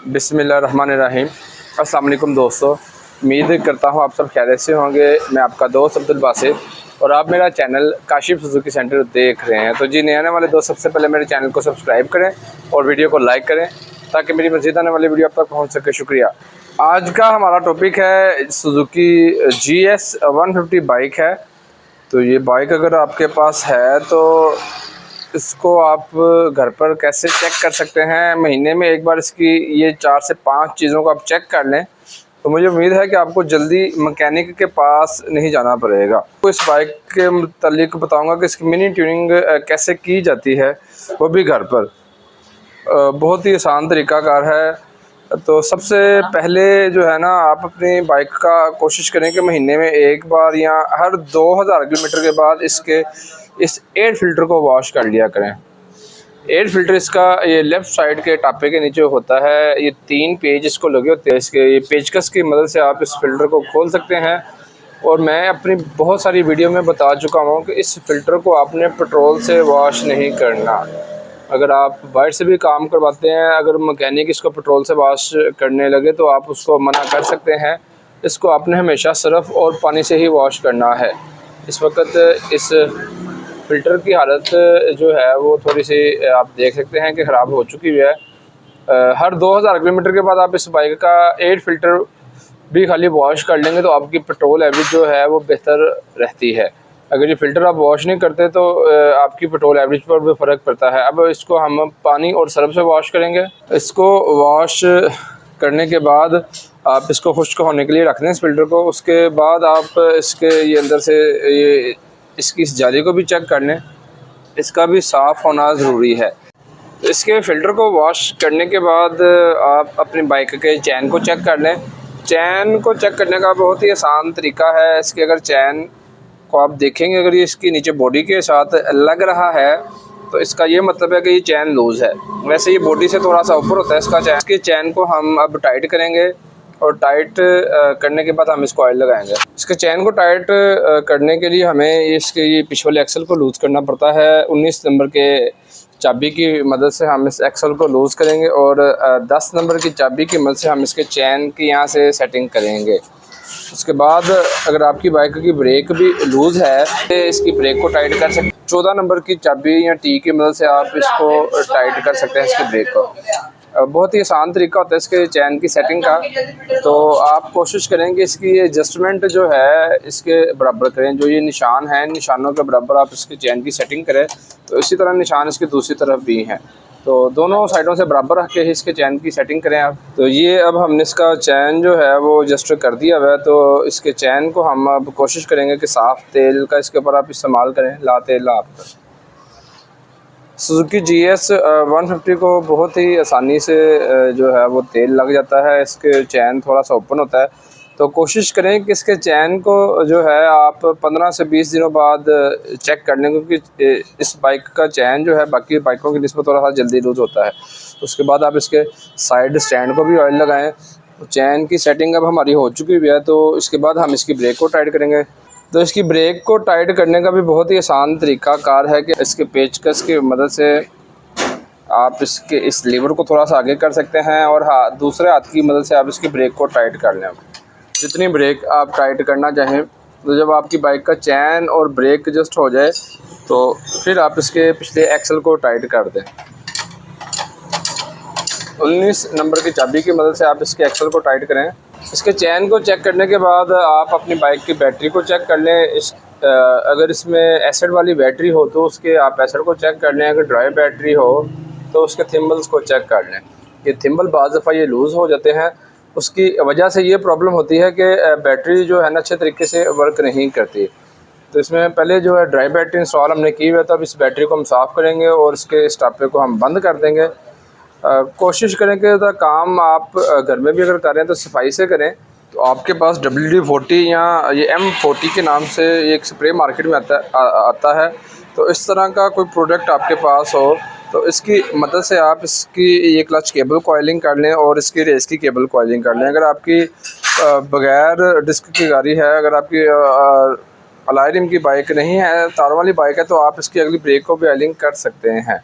बिस्मिल्लाहिर्रहमानिर्रहीम। अस्सलाम वालेकुम दोस्तों, उम्मीद करता हूँ आप सब खैरियत से होंगे। मैं आपका दोस्त अब्दुल बासित और आप मेरा चैनल काशिफ सुजुकी सेंटर देख रहे हैं। तो जी, नए आने वाले दोस्त सबसे पहले मेरे चैनल को सब्सक्राइब करें और वीडियो को लाइक करें ताकि मेरी मज़ीद आने वाली वीडियो आप तक पहुँच सके। शुक्रिया। आज का हमारा टॉपिक है सुजुकी GS 150 बाइक है। तो ये बाइक अगर आपके पास है तो इसको आप घर पर कैसे चेक कर सकते हैं। महीने में एक बार इसकी ये 4 से 5 चीज़ों को आप चेक कर लें तो मुझे उम्मीद है कि आपको जल्दी मैकेनिक के पास नहीं जाना पड़ेगा। तो इस बाइक के मुतालिक बताऊंगा कि इसकी मिनी ट्यूनिंग कैसे की जाती है, वो भी घर पर। बहुत ही आसान तरीक़ाकार है। तो सबसे पहले जो है ना, आप अपनी बाइक का कोशिश करें कि महीने में एक बार या हर 2000 किलोमीटर के बाद इस एयर फ़िल्टर को वॉश कर लिया करें। एयर फ़िल्टर इसका ये लेफ़्ट साइड के टापे के नीचे होता है। ये 3 पेज इसको लगे होते हैं। इसके ये पेचकस की मदद से आप इस फ़िल्टर को खोल सकते हैं। और मैं अपनी बहुत सारी वीडियो में बता चुका हूँ कि इस फ़िल्टर को आपने पेट्रोल से वॉश नहीं करना। अगर आप बाहर से भी काम करवाते हैं, अगर मैकेनिक इसको पेट्रोल से वॉश करने लगे तो आप उसको मना कर सकते हैं। इसको आपने हमेशा सर्फ़ और पानी से ही वॉश करना है। इस वक्त इस फ़िल्टर की हालत जो है वो थोड़ी सी आप देख सकते हैं कि ख़राब हो चुकी है। हर 2000 किलोमीटर के बाद आप इस बाइक का एयर फ़िल्टर भी खाली वॉश कर लेंगे तो आपकी पेट्रोल एवरेज जो है वो बेहतर रहती है। अगर ये फ़िल्टर आप वॉश नहीं करते तो आपकी पेट्रोल एवरेज पर भी फ़र्क पड़ता है। अब इसको हम पानी और सर्फ से वॉश करेंगे। इसको वॉश करने के बाद आप इसको खुश्क होने के लिए रख दें इस फ़िल्टर को। उसके बाद आप इसके ये अंदर से ये इसकी इस जाली को भी चेक कर लें, इसका भी साफ़ होना ज़रूरी है। इसके फ़िल्टर को वॉश करने के बाद आप अपनी बाइक के चैन को चेक कर लें। चैन को चेक करने का बहुत ही आसान तरीका है। इसके अगर चैन को आप देखेंगे, अगर ये इसकी नीचे बॉडी के साथ लग रहा है तो इसका ये मतलब है कि ये चैन लूज़ है। वैसे ये बॉडी से थोड़ा सा ऊपर होता है इसका चैन। इसके चैन को हम अब टाइट करेंगे और टाइट करने के बाद हम इसको ऑयल लगाएंगे। इसके चैन को टाइट करने के लिए हमें इसके ये पिछले वाले एक्सल को लूज़ करना पड़ता है। 19 नंबर के चाबी की मदद से हम इस एक्सल को लूज़ करेंगे और 10 नंबर की चाबी की मदद से हम इसके चैन की यहाँ से सेटिंग करेंगे। उसके बाद अगर आपकी बाइक की ब्रेक भी लूज़ है तो इसकी ब्रेक को टाइट कर सकते हैं। 14 नंबर की चाबी या टी की मदद से आप इसको टाइट कर सकते हैं इसकी ब्रेक को। बहुत ही आसान तरीका होता है इसके चैन की सेटिंग का। तो आप कोशिश करें कि इसकी एडजस्टमेंट जो है इसके बराबर करें। जो ये निशान हैं, निशानों के बराबर आप इसकी चैन की सेटिंग करें। तो इसी तरह निशान इसकी दूसरी तरफ भी हैं, तो दोनों साइडों से बराबर रख के ही इसके चैन की सेटिंग करें आप। तो ये अब हमने इसका चैन जो है वो एडजस्ट कर दिया हुआ है। तो इसके चैन को हम अब कोशिश करेंगे कि साफ़ तेल का इसके ऊपर आप इस्तेमाल करें, ला तेल ला आप। सुजुकी GS 150 को बहुत ही आसानी से जो है वो तेल लग जाता है। इसके चैन थोड़ा सा ओपन होता है। तो कोशिश करें कि इसके चैन को जो है आप 15 से 20 दिनों बाद चेक कर लें, क्योंकि इस बाइक का चैन जो है बाकी बाइकों की निस्बत थोड़ा सा जल्दी लूज़ होता है। उसके बाद आप इसके साइड स्टैंड को भी ऑयल लगाएँ। चैन की सेटिंग अब हमारी हो चुकी हुई है। तो इसके बाद हम इसकी ब्रेक को टाइट करेंगे। तो इसकी ब्रेक को टाइट करने का भी बहुत ही आसान तरीक़ाकार है कि इसके पेचकस की मदद से आप इसके इस लीवर को थोड़ा सा आगे कर सकते हैं और दूसरे हाथ की मदद से आप इसकी ब्रेक को टाइट कर लें। जितनी ब्रेक आप टाइट करना चाहें। तो जब आपकी बाइक का चैन और ब्रेक एडजस्ट हो जाए तो फिर आप इसके पिछले एक्सल को टाइट कर दें। 19 नंबर की चाबी की मदद से आप इसके एक्सल को टाइट करें। इसके चैन को चेक करने के बाद आप अपनी बाइक की बैटरी को चेक कर लें। अगर इसमें एसिड वाली बैटरी हो तो उसके आप एसिड को चेक कर लें। अगर ड्राई बैटरी हो तो उसके थिम्बल्स को चेक कर लें। ये थिम्बल बाज़ दफ़ा ये लूज़ हो जाते हैं। उसकी वजह से ये प्रॉब्लम होती है कि बैटरी जो है ना अच्छे तरीके से वर्क नहीं करती। तो इसमें पहले जो है ड्राई बैटरी इंस्टॉल हमने की हुई है। तो अब इस बैटरी को हम साफ़ करेंगे और इसके स्टापे को हम बंद कर देंगे। कोशिश करें कि काम आप घर में भी अगर करें तो सफाई से करें। तो आपके पास WD-40 या ये M40 के नाम से एक स्प्रे मार्केट में आता है। तो इस तरह का कोई प्रोडक्ट आपके पास हो तो इसकी मदद से आप इसकी ये क्लच केबल कॉइलिंग कर लें और इसकी रेस की केबल कॉइलिंग कर लें। अगर आपकी बगैर डिस्क की गाड़ी है, अगर आपकी अलाइ रिम की बाइक नहीं है, तारों वाली बाइक है, तो आप इसकी अगली ब्रेक को भी ऑयलिंग कर सकते हैं।